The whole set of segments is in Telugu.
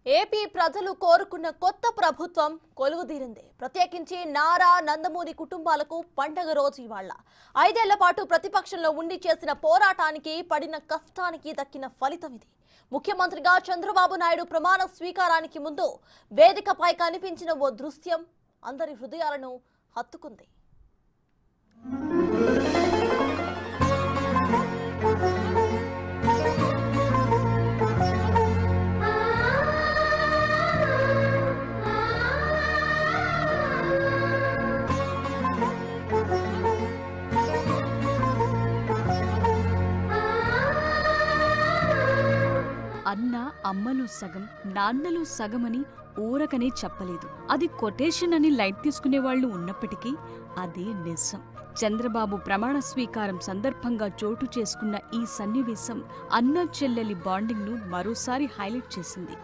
ఏపీ ప్రజలు కోరుకున్న కొత్త ప్రభుత్వం కొలువుదీరింది. ప్రత్యేకించి నారా నందమూరి కుటుంబాలకు పండగ రోజు ఇవాళ. 5 ఏళ్ల పాటు ప్రతిపక్షంలో ఉండి చేసిన పోరాటానికి, పడిన కష్టానికి దక్కిన ఫలితం ఇది. ముఖ్యమంత్రిగా చంద్రబాబు నాయుడు ప్రమాణ స్వీకారానికి ముందు వేదికపై కనిపించిన ఓ దృశ్యం అందరి హృదయాలను హత్తుకుంది. అన్న అమ్మలో సగం నాన్నలో సగమని ఊరకనే చెప్పలేదు. అది కొటేషన్ అని లైట్ తీసుకునేవాళ్లు ఉన్నప్పటికీ అదే నిజం. చంద్రబాబు ప్రమాణ స్వీకారం సందర్భంగా చోటు చేసుకున్న ఈ సన్నివేశం అన్న చెల్లెలి బాండింగ్ ను మరోసారి హైలైట్ చేసింది.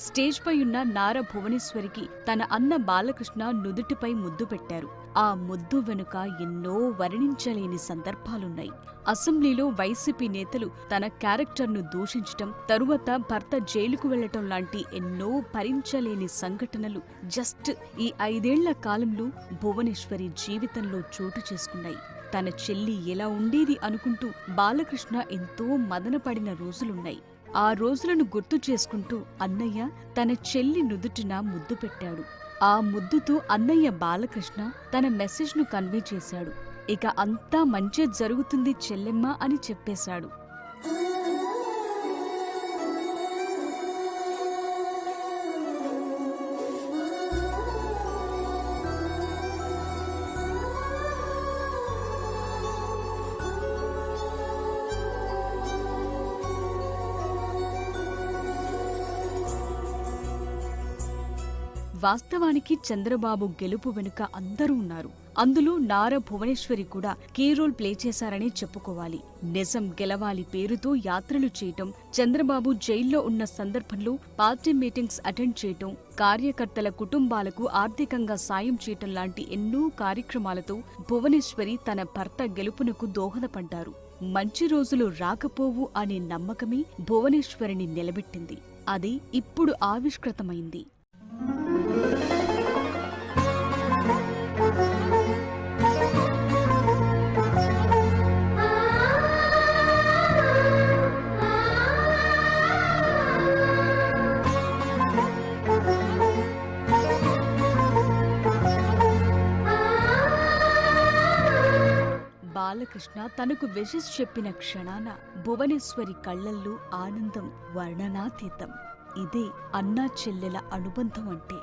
స్టేజ్ పై ఉన్న నారా భువనేశ్వరికి తన అన్న బాలకృష్ణ నుదుటిపై ముద్దు పెట్టారు. ఆ ముద్దు వెనుక ఎన్నో వర్ణించలేని సందర్భాలున్నాయి. అసెంబ్లీలో వైసీపీ నేతలు తన క్యారెక్టర్ను దూషించటం, తరువాత భర్త జైలుకు వెళ్లటం లాంటి ఎన్నో భరించలేని సంఘటనలు జస్ట్ ఈ 5 ఏళ్ల కాలంలో భువనేశ్వరి జీవితంలో చోటు చేసుకున్నాయి. తన చెల్లి ఎలా ఉండేది అనుకుంటూ బాలకృష్ణ ఎంతో మదనపడిన రోజులున్నాయి. ఆ రోజులను గుర్తు చేసుకుంటూ అన్నయ్య తన చెల్లి నుదుటిన ముద్దు పెట్టాడు. ఆ ముద్దుతో అన్నయ్య బాలకృష్ణ తన మెసేజ్ను కన్వే చేశాడు. ఇక అంతా మంచే జరుగుతుంది చెల్లెమ్మ అని చెప్పేశాడు. వాస్తవానికి చంద్రబాబు గెలుపు వెనుక అందరూ ఉన్నారు. అందులో నారా భువనేశ్వరి కూడా కీ రోల్ ప్లే చేశారని చెప్పుకోవాలి. నిజం గెలవాలి పేరుతో యాత్రలు చేయటం, చంద్రబాబు జైల్లో ఉన్న సందర్భంలో పార్టీ మీటింగ్స్ అటెండ్ చేయటం, కార్యకర్తల కుటుంబాలకు ఆర్థికంగా సాయం చేయటం లాంటి ఎన్నో కార్యక్రమాలతో భువనేశ్వరి తన భర్త గెలుపునకు దోహదపడ్డారు. మంచి రోజులు రాకపోవు అనే నమ్మకమే భువనేశ్వరిని నిలబెట్టింది. అది ఇప్పుడు ఆవిష్కృతమైంది. బాలకృష్ణ తనకు విషెస్ చెప్పిన క్షణాన భువనేశ్వరి కళ్లల్లో ఆనందం వర్ణనాతీతం. ఇదే అన్నా చెల్లెల అనుబంధం అంటే.